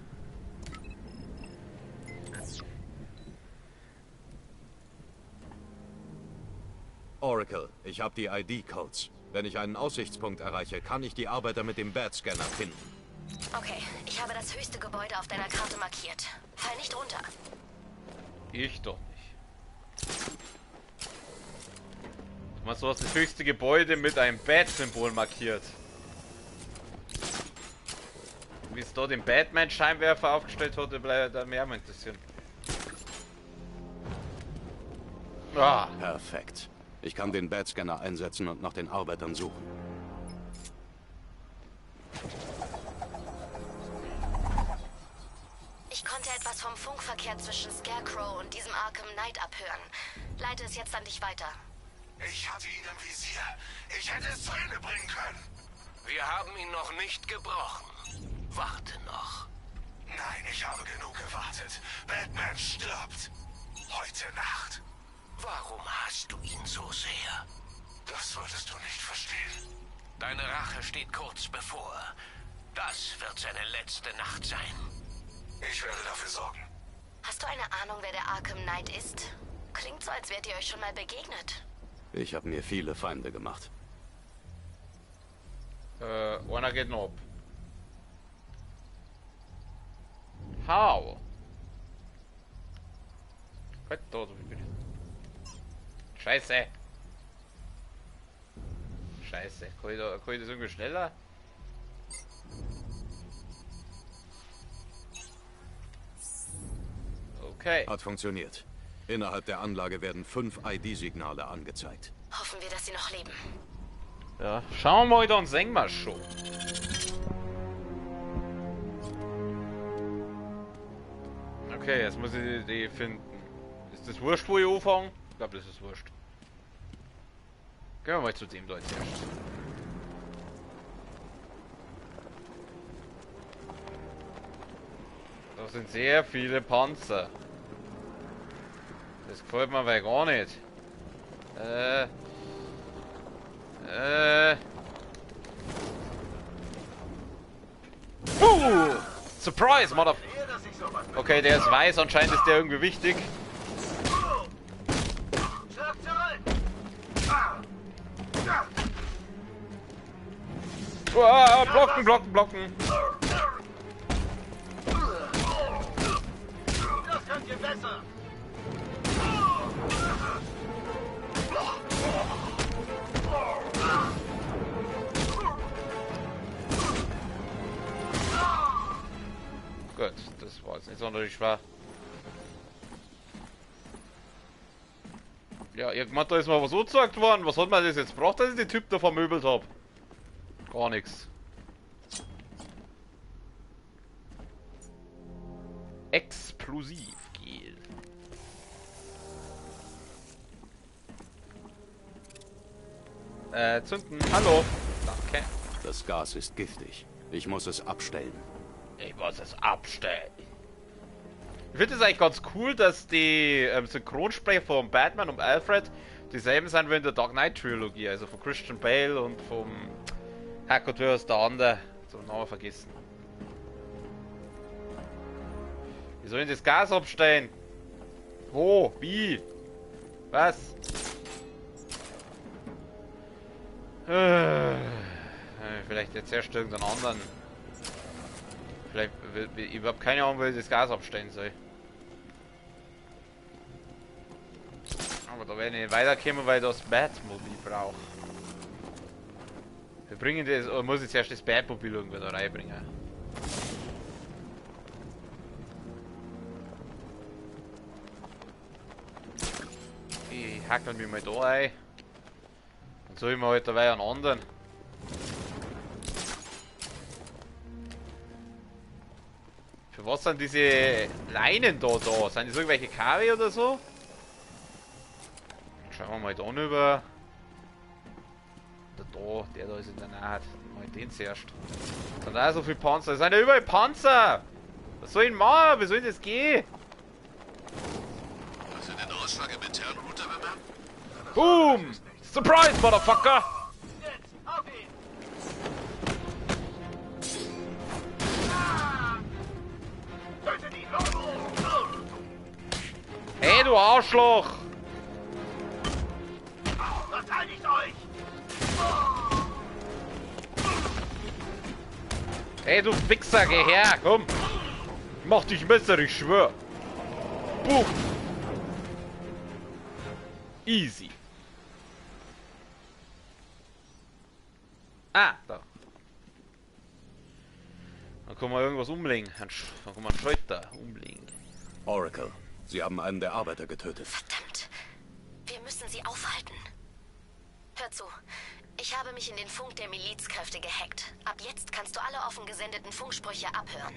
Oracle, ich habe die ID-Codes. Wenn ich einen Aussichtspunkt erreiche, kann ich die Arbeiter mit dem Bat-Scanner finden. Okay, ich habe das höchste Gebäude auf deiner Karte markiert. Fall nicht runter. Ich doch nicht. Du meinst, du hast das höchste Gebäude mit einem Bat-Symbol markiert. Wie es da den Batman-Scheinwerfer aufgestellt hatte, bleibt da mehr interessieren. Ah. Perfekt. Ich kann den Bat-Scanner einsetzen und nach den Arbeitern suchen. Ich konnte etwas vom Funkverkehr zwischen Scarecrow und diesem Arkham Knight abhören. Leite es jetzt an dich weiter. Ich hatte ihn im Visier. Ich hätte es zu Ende bringen können. Wir haben ihn noch nicht gebrochen. Warte noch. Nein, ich habe genug gewartet. Batman stirbt. Heute Nacht. Warum hasst du ihn so sehr? Das solltest du nicht verstehen. Deine Rache steht kurz bevor. Das wird seine letzte Nacht sein. Ich werde dafür sorgen. Hast du eine Ahnung, wer der Arkham Knight ist? Klingt so, als wärt ihr euch schon mal begegnet. Ich habe mir viele Feinde gemacht. Einer geht noch ab. How? Gott, da, Scheiße. Scheiße. Kann ich das irgendwie schneller? Okay. Hat funktioniert. Innerhalb der Anlage werden 5 ID-Signale angezeigt. Hoffen wir, dass sie noch leben. Ja, schauen wir heute uns mal schon. Okay, jetzt muss ich die finden. Ist das wurscht, wo ich anfange? Ich glaube, das ist wurscht. Gehen wir mal zu dem da jetzt erst. Da sind sehr viele Panzer. Das gefällt mir aber gar nicht. Surprise, Mother... Okay, der ist weiß, anscheinend ist der irgendwie wichtig. Blocken, blocken, blocken. Das könnt ihr besser. Gut, das war jetzt nicht sonderlich schwer. Ja, irgendwann da ist mal was angezeigt worden. Was hat man das jetzt gebracht, dass ich den Typ da vermöbelt habe? Gar nichts. Explosivgel. Zünden. Hallo. Danke. Das Gas ist giftig. Ich muss es abstellen. Ich muss es abstellen. Ich finde es eigentlich ganz cool, dass die Synchronsprecher von Batman und Alfred dieselben sind wie in der Dark Knight Trilogie, also von Christian Bale und vom Herrgott, aus der andere. So, Namen vergessen. Wie soll ich das Gas abstellen? Wo? Wie? Was? Vielleicht jetzt erst irgendeinen anderen. Vielleicht, ich habe keine Ahnung, wo ich das Gas abstellen soll. Aber da werde ich nicht weiterkommen, weil ich das Batmobil brauche. Wir bringen das, oder muss ich zuerst das Batmobil irgendwo da reinbringen? Ich hackel mich mal da ein. Dann soll ich mir halt dabei einen anderen. Für was sind diese Leinen da? Sind das irgendwelche Kabel oder so? Schauen wir mal da rüber. Oder da, der da ist in der Nähe. Mal den zuerst. Da sind auch so viele Panzer. Es sind ja überall Panzer! Was soll ich machen? Wie soll das gehen? Hast du den Ausschlag im internen Router bemerkt? Boom! Surprise, Motherfucker! Jetzt, auf ihn! Tötet ihn, los! Hey, du Arschloch! Verteidigt euch! Hey, du Wichser, geh her, komm! Ich mach dich besser, ich schwör! Boom! Easy! Ah, da. Dann kann man irgendwas umlegen. Dann kann man einen Schalter umlegen. Oracle, Sie haben einen der Arbeiter getötet. Verdammt. Wir müssen sie aufhalten. Hör zu. Ich habe mich in den Funk der Milizkräfte gehackt. Ab jetzt kannst du alle offen gesendeten Funksprüche abhören.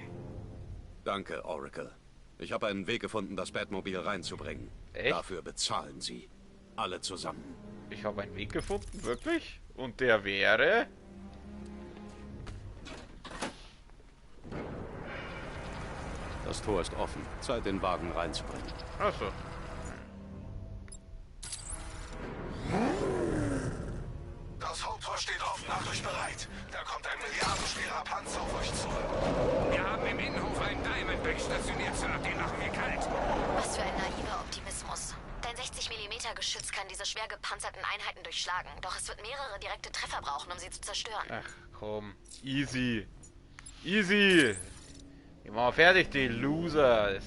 Danke, Oracle. Ich habe einen Weg gefunden, das Batmobil reinzubringen. Echt? Dafür bezahlen Sie. Alle zusammen. Ich habe einen Weg gefunden, wirklich? Und der wäre... Das Tor ist offen. Zeit, den Wagen reinzubringen. Achso. Das Haupttor steht offen, macht euch bereit. Da kommt ein milliardenschwerer Panzer auf euch zu. Wir haben im Innenhof einen Diamond Bag stationiert, Sir. Den machen wir kalt. Was für ein naiver Optimismus. Dein 60mm Geschütz kann diese schwer gepanzerten Einheiten durchschlagen. Doch es wird mehrere direkte Treffer brauchen, um sie zu zerstören. Ach komm. Easy. Easy. Ich mach mal fertig, die Losers.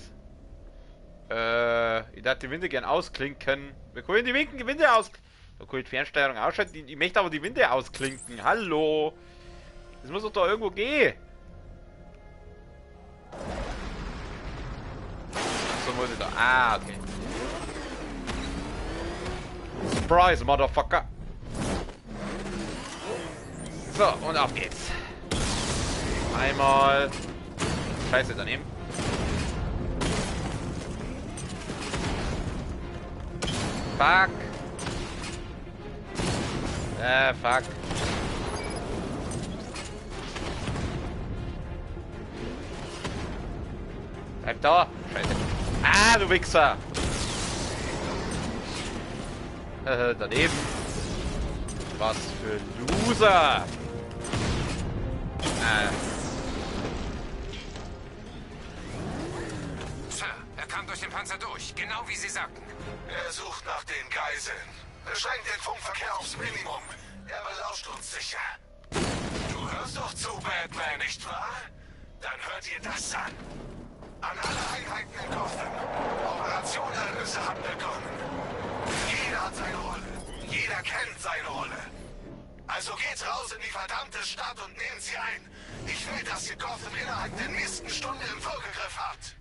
Ich darf die Winde gern ausklinken. Wir können die Winde ausklinken. Da kann ich die Fernsteuerung ausschalten. Ich möchte aber die Winde ausklinken. Hallo. Das muss doch da irgendwo gehen. Achso, muss ich da. Ah, okay. Surprise, Motherfucker. So, und auf geht's. Einmal. Scheiße, daneben. Fuck. Fuck. Bleib da. Scheiße. Ah, du Wichser. Daneben. Was für Loser. Sir, er kam durch den Panzer durch, genau wie Sie sagten. Er sucht nach den Geiseln. Beschränkt den Funkverkehr aufs Minimum. Er belauscht uns sicher. Du hörst doch zu, Batman, nicht wahr? Dann hört ihr das an. An alle Einheiten in Gotham. Operation Erlöse hat begonnen. Jeder hat seine Rolle. Jeder kennt seine Rolle. Also geht raus in die verdammte Stadt und nehmt sie ein. Ich will, dass ihr Gotham innerhalb der nächsten Stunde im Vollgegriff habt.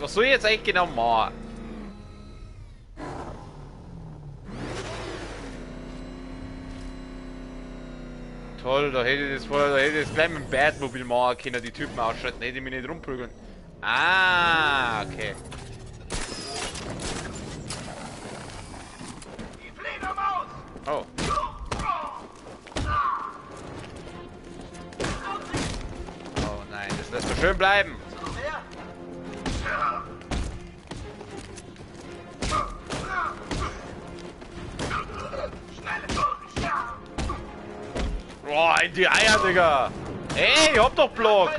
Was soll ich jetzt eigentlich genau machen? Toll, da hätte ich das vorher, da hätte ich das gleich mit dem Batmobil machen können, die Typen ausschalten, hätte ich mich nicht rumprügeln. Ah, okay. Oh. Oh nein, das lässt so schön bleiben. Boah, in die Eier, Digga! Ey, hab doch Block!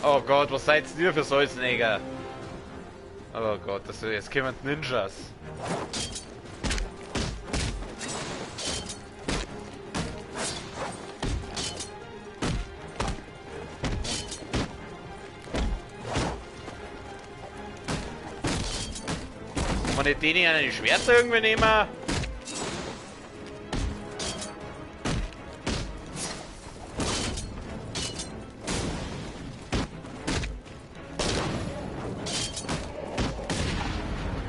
Oh Gott, was seid ihr für Säusenäger? Oh Gott, jetzt kommen Ninjas. Kann man nicht denen an die Schwerter irgendwie nehmen?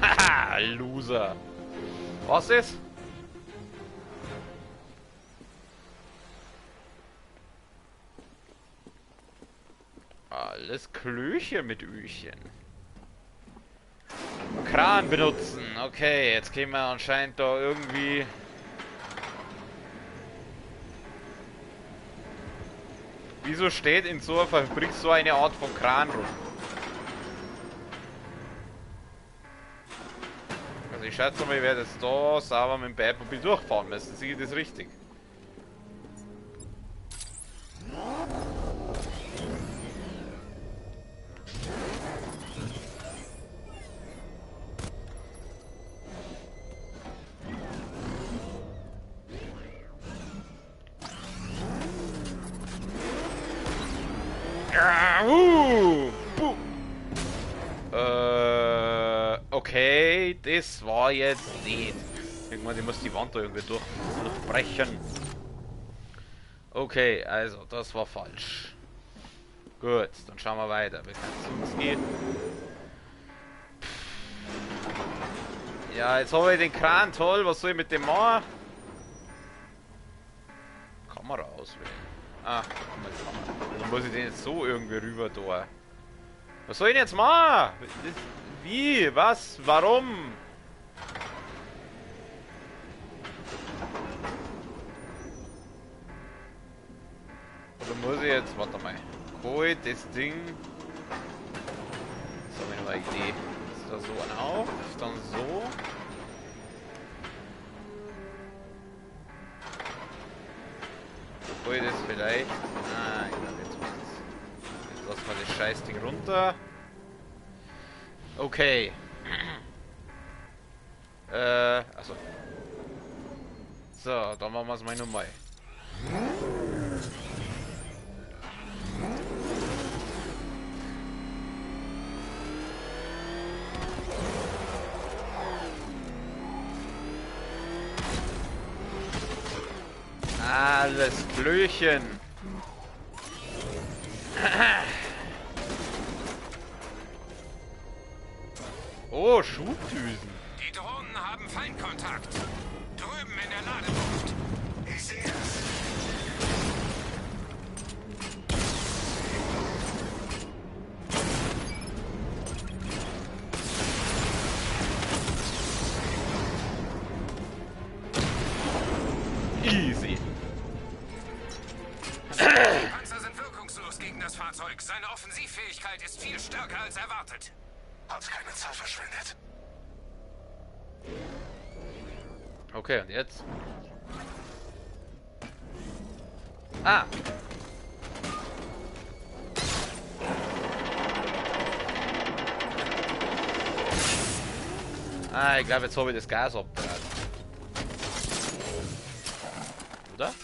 Haha, Loser. Was ist? Alles Klöche mit Öchen. Kran benutzen. Okay, jetzt gehen wir anscheinend da irgendwie... Wieso steht in so einer Fabrik so eine Art von Kran rum? Also ich schätze mal, ich werde jetzt da sauber mit dem Batmobil durchfahren müssen. Sehe ich das richtig? Okay, das war jetzt nicht. Irgendwann, ich muss die Wand da irgendwie durchbrechen. Okay, also, das war falsch. Gut, dann schauen wir weiter. Wie kann es uns gehen? Ja, jetzt habe ich den Kran, toll. Was soll ich mit dem machen? Kamera auswählen. Ah, Kamera. Dann muss ich den jetzt so irgendwie rüber da. Was soll ich denn jetzt machen? Wie? Was? Warum? Oder muss ich jetzt... Warte mal. Hol das Ding. So, wenn wir eine Idee. Ist da so auf, dann so. Hol das vielleicht. Ah, ich glaube jetzt muss es. Jetzt lassen wir das Scheißding runter. Okay. Also. So, dann machen wir es mal nochmal. Schnelles Klöchen. Oh, Schubdüsen. Die Drohnen haben Feindkontakt. Drüben in der Ladebucht. Ich sehe es. Easy. Die Panzer sind wirkungslos gegen das Fahrzeug. Seine Offensivfähigkeit ist viel stärker als erwartet. Hat keine Zeit verschwendet. Okay, und jetzt? Ah! Ah, ich glaube, jetzt habe ich das Gas abgedreht. Oder?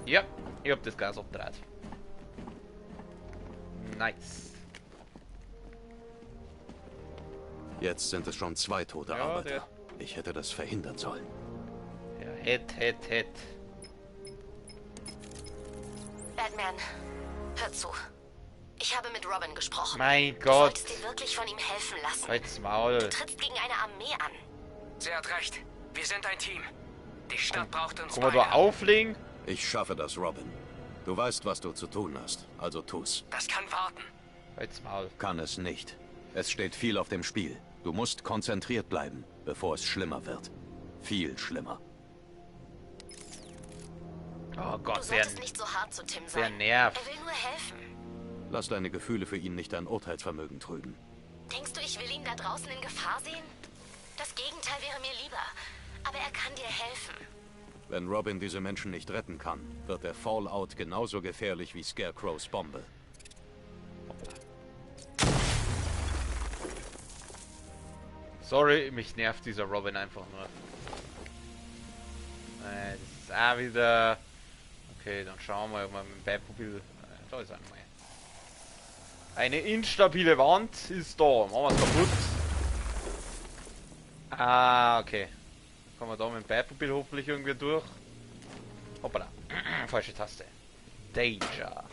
Ja, ich habe das Gas abgedreht. Nice. Jetzt sind es schon 2 tote Ja, Arbeiter. Ich hätte das verhindern sollen. Ja, Hit. Batman, hör zu. Ich habe mit Robin gesprochen. Mein Du Gott. solltest dir wirklich von ihm helfen lassen. Halt's Maul. Du trittst gegen eine Armee an. Sie hat recht. Wir sind ein Team. Die Stadt braucht uns Kann man beide. da auflegen? Ich schaffe das, Robin. Du weißt, was du zu tun hast, also tu's. Das kann warten. Halt's Maul. Kann es nicht. Es steht viel auf dem Spiel. Du musst konzentriert bleiben, bevor es schlimmer wird. Viel schlimmer. Oh Du Gott, solltest nicht so hart zu Tim der sein. nervt. Er will nur helfen. Lass deine Gefühle für ihn nicht dein Urteilsvermögen trüben. Denkst du, ich will ihn da draußen in Gefahr sehen? Das Gegenteil wäre mir lieber. Aber er kann dir helfen. Wenn Robin diese Menschen nicht retten kann, wird der Fallout genauso gefährlich wie Scarecrows Bombe. Sorry, mich nervt dieser Robin einfach nur. Das ist auch wieder... Okay, dann schauen wir mal mit dem Batmobil... Da ist einmal. Eine instabile Wand ist da. Machen wir es kaputt. Ah, okay. Kommen wir da mit dem Batmobil hoffentlich irgendwie durch. Hoppala. Falsche Taste. Danger.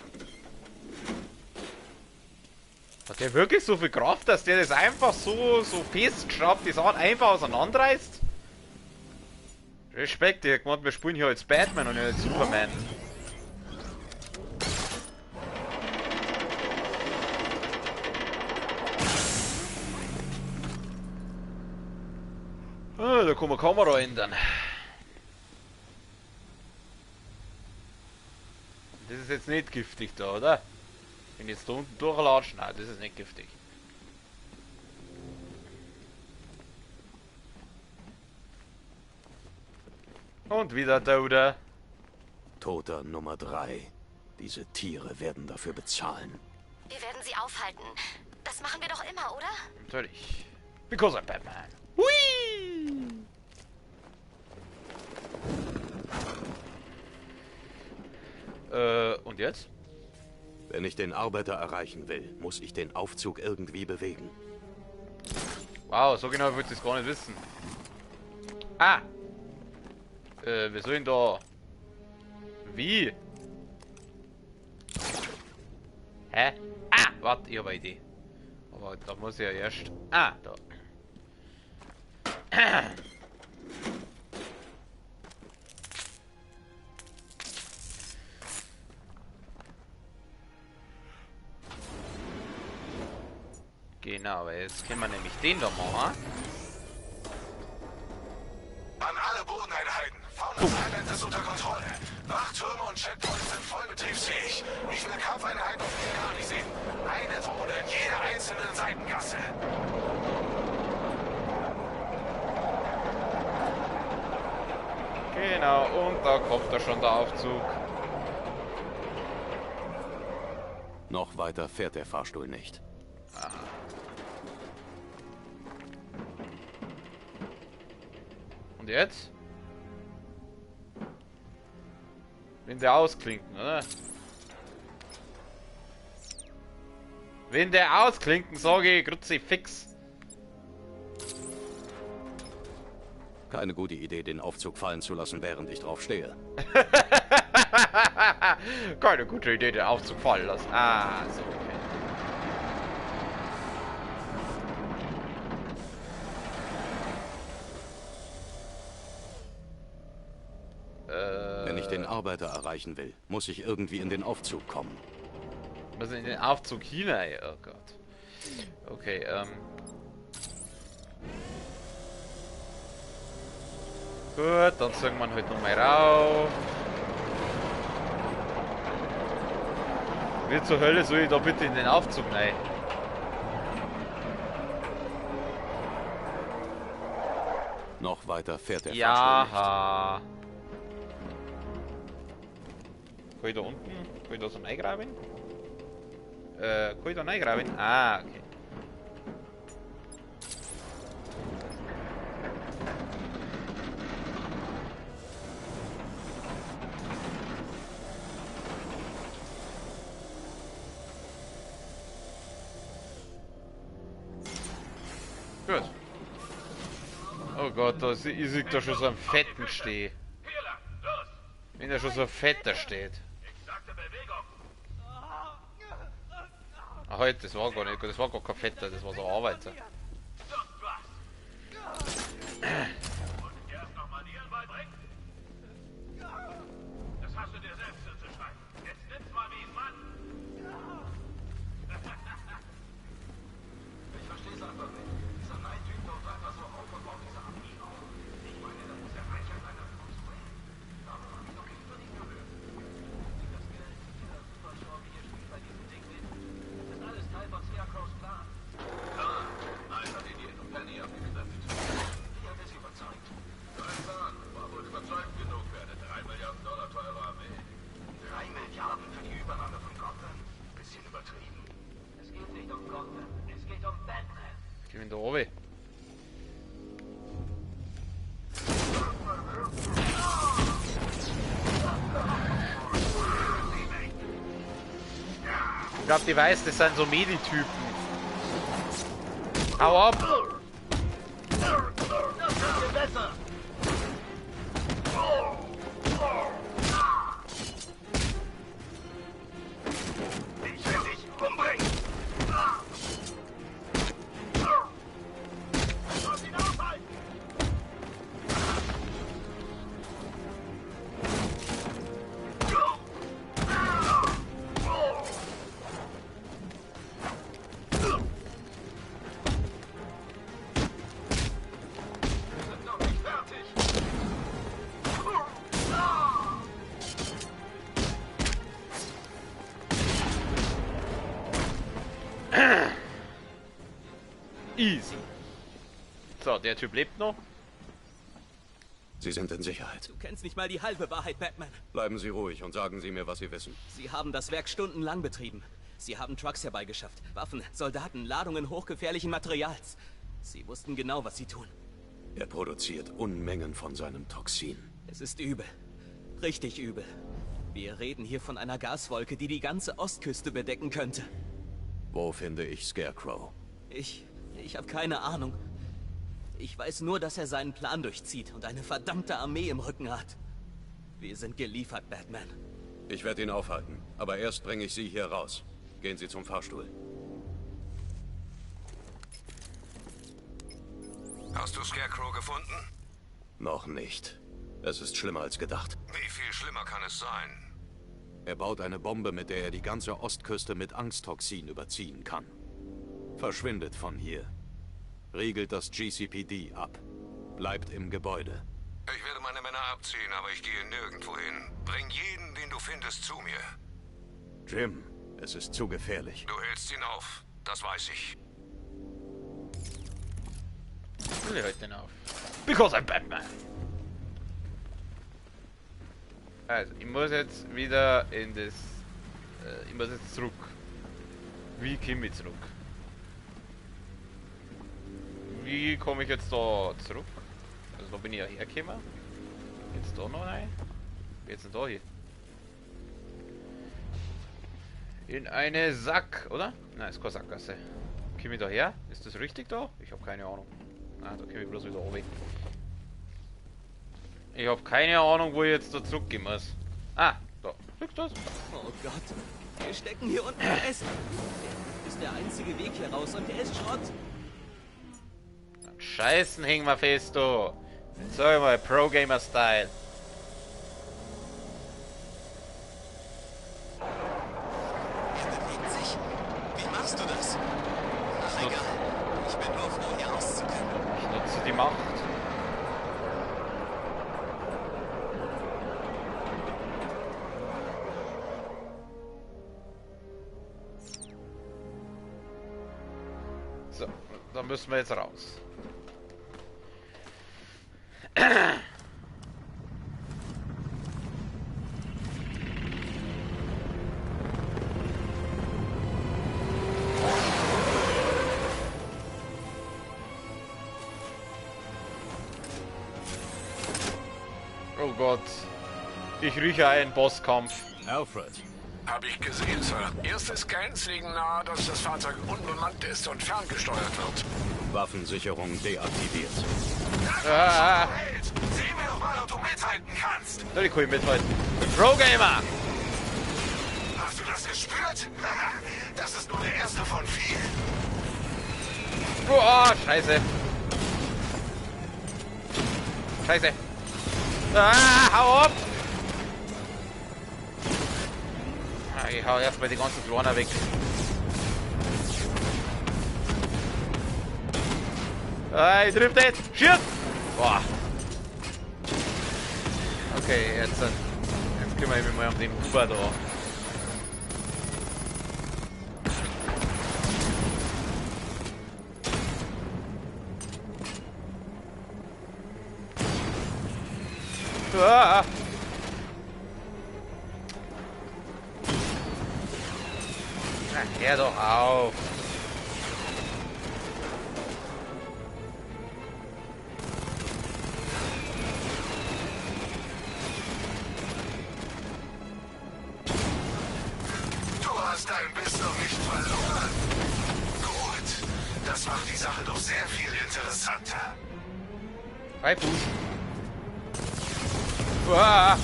Hat der wirklich so viel Kraft, dass der das einfach so festgeschraubt, die Sachen einfach auseinanderreißt? Respekt, der hat gemeint, wir spielen hier als Batman und nicht als Superman. Ah, da kann man Kamera ändern. Das ist jetzt nicht giftig da, oder? Wenn jetzt da unten durchlatschen, nein, das ist nicht giftig. Und wieder Toter. Toter Nummer 3. Diese Tiere werden dafür bezahlen. Wir werden sie aufhalten. Das machen wir doch immer, oder? Natürlich. Because I'm Batman. Hui! Und jetzt? Wenn ich den Arbeiter erreichen will, muss ich den Aufzug irgendwie bewegen. Wow, so genau willst du es gar nicht wissen. Ah! Wir sollen da... Wie? Hä? Ah! Warte, ich habe eine Idee. Aber da muss ich ja erst... Ah, da. Genau, jetzt können wir nämlich den da machen. An alle Bodeneinheiten. Faunas Island ist unter Kontrolle. Wachtürme und Checkpoints sind voll betriebsfähig. Ich will Kampfeinheiten auf Pilgari sehen. Eine Drohne in jeder einzelnen Seitengasse. Genau, und da kommt da schon der Aufzug. Noch weiter fährt der Fahrstuhl nicht. Aha. Und jetzt? Wenn der ausklinken, oder? Wenn der ausklinken, sage ich, Grützi fix. Keine gute Idee, den Aufzug fallen zu lassen, während ich drauf stehe. Keine gute Idee, den Aufzug fallen lassen. Ah, so, okay. Wenn ich den Arbeiter erreichen will, muss ich irgendwie in den Aufzug kommen. Müssen in den Aufzug hinein, oh Gott. Okay, gut, dann sagen wir halt nochmal rauf. Wie zur Hölle soll ich da bitte in den Aufzug rein? Noch weiter fährt der Fahrstuhl Ja. Kann ich da unten? Kann ich da so reingraben? Kann ich da reingraben? Ah, okay. Gut. Oh Gott, ich sehe da schon so einen fetten Steh. Wenn da schon so ein fetter steht. Ach halt, das war gar nicht, das war gar kein fetter, das war so ein Arbeiter. Geh in da oben. Ich glaube, die weiß, das sind so Medi-Typen. Hau ab! Easy. So, der Typ lebt noch. Sie sind in Sicherheit. Du kennst nicht mal die halbe Wahrheit, Batman. Bleiben Sie ruhig und sagen Sie mir, was Sie wissen. Sie haben das Werk stundenlang betrieben. Sie haben Trucks herbeigeschafft. Waffen, Soldaten, Ladungen hochgefährlichen Materials. Sie wussten genau, was sie tun. Er produziert Unmengen von seinem Toxin. Es ist übel. Richtig übel. Wir reden hier von einer Gaswolke, die die ganze Ostküste bedecken könnte. Wo finde ich Scarecrow? Ich habe keine Ahnung. Ich weiß nur, dass er seinen Plan durchzieht und eine verdammte Armee im Rücken hat. Wir sind geliefert, Batman. Ich werde ihn aufhalten, aber erst bringe ich Sie hier raus. Gehen Sie zum Fahrstuhl. Hast du Scarecrow gefunden? Noch nicht. Es ist schlimmer als gedacht. Wie viel schlimmer kann es sein? Er baut eine Bombe, mit der er die ganze Ostküste mit Angsttoxin überziehen kann. Verschwindet von hier. Riegelt das GCPD ab. Bleibt im Gebäude. Ich werde meine Männer abziehen, aber ich gehe nirgendwo hin. Bring jeden, den du findest, zu mir. Jim, es ist zu gefährlich. Du hältst ihn auf. Das weiß ich. Ich will heute den auf. Because I'm Batman. Also, ich muss jetzt wieder in das... ich muss jetzt zurück. Wie komme ich zurück? Wie komme ich jetzt da zurück? Also da bin ich ja hergekommen. Jetzt da noch rein. Wie geht's denn da hier? In eine Sack, oder? Nein, ist keine Sackgasse. Komme ich da her? Ist das richtig da? Ich habe keine Ahnung. Ah, da komme ich bloß wieder oben. Ich habe keine Ahnung, wo ich jetzt da zurückgehen muss. Ah, da. Siehst du das? Oh Gott. Wir stecken hier unten fest. Das ist der einzige Weg hier raus und der ist Schrott. Scheißen hängen wir fest, du. Jetzt sag ich mal, Pro-Gamer-Style. Er bewegt sich. Wie machst du das? Ach, egal. Ich bin nur froh, hier rauszukommen. Ich nutze die Macht. So, dann müssen wir jetzt raus. Oh Gott. Ich rieche einen Bosskampf. Alfred. Hab ich gesehen, Sir. Erste Scans legen nahe, dass das Fahrzeug unbemannt ist und ferngesteuert wird. Waffensicherung deaktiviert. Ah, Sehen wir doch mal, ob du mithalten kannst. da kann ich mithalten. Pro-Gamer! Hast du das gespürt? Das ist nur der erste von vielen. Oh, scheiße. Scheiße. Ah, hau ab! Ah, ich hau erstmal die ganzen Kloner weg. Ah, ich trifft nicht! Schieß! Boah. Okay, jetzt kümmere ich mich mal um den Huber da. Ah. Na, hör doch auf. Du hast dein Biss noch nicht verloren. Gut. Das macht die Sache doch sehr viel interessanter. Bei Fuß. Uah.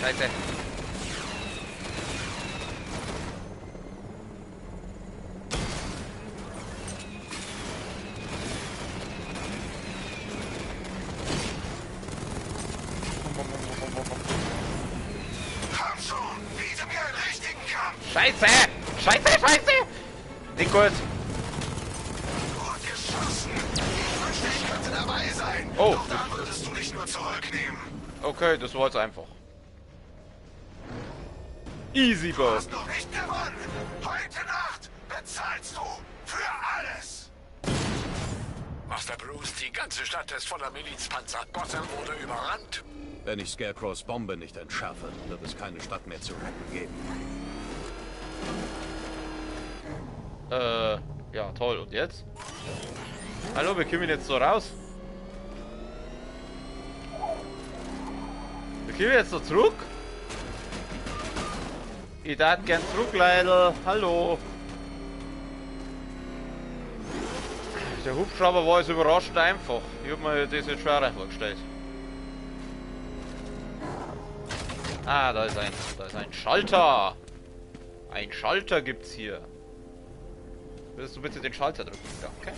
Scheiße. Komm schon, biete mir einen richtigen Kampf. Scheiße! Scheiße, scheiße! Nicht gut. Gut geschossen. Ich wünschte, ich könnte dabei sein. Oh. Doch dann würdest du nicht nur zurücknehmen. Okay, das war jetzt einfach. Easy, Du Bro. hast noch nicht gewonnen. Heute Nacht bezahlst du für alles. Master Bruce, die ganze Stadt ist voller Milizpanzer. Gotham wurde überrannt. Wenn ich Scarecrows Bombe nicht entschärfe, wird es keine Stadt mehr zu retten geben. Ja, toll. Und jetzt? Hallo, wir kommen jetzt so raus. Wir kommen jetzt so zurück. Ich darf gern zurück, leider. Hallo. Der Hubschrauber war jetzt überraschend einfach. Ich hab mir das jetzt schwerer vorgestellt. Ah, da ist ein Schalter. Ein Schalter gibt's hier. Würdest du bitte den Schalter drücken? Danke.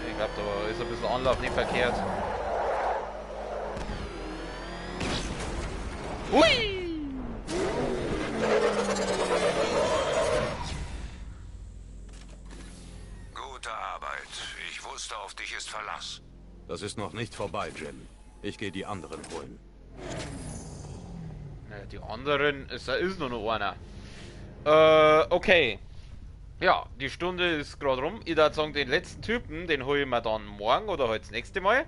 Ich glaube, da ist ein bisschen Anlauf nicht verkehrt. Hui! Gute Arbeit. Ich wusste, auf dich ist Verlass. Das ist noch nicht vorbei, Jim. Ich gehe die anderen holen. Ja, die anderen, es ist nur noch einer. Okay. Ja, die Stunde ist gerade rum. Ich würde sagen, den letzten Typen, den hole ich mir dann morgen oder heute das nächste Mal.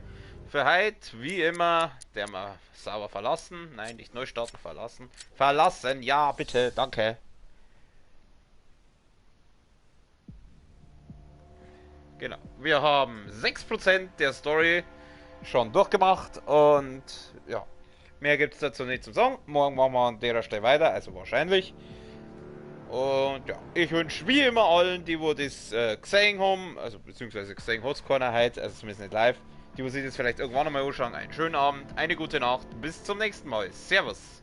Für heute, wie immer, der mal sauber verlassen. Nein, nicht neu starten, verlassen. Verlassen, ja, bitte, danke. Genau. Wir haben 6% der Story schon durchgemacht und ja, mehr gibt es dazu nicht zu sagen. Morgen machen wir an der Stelle weiter, also wahrscheinlich. Und ja, ich wünsche wie immer allen, die wo das gesehen haben, also beziehungsweise gesehen hat es keiner heute, also zumindest nicht live, die wo sich das vielleicht irgendwann einmal anschauen, einen schönen Abend, eine gute Nacht, bis zum nächsten Mal. Servus!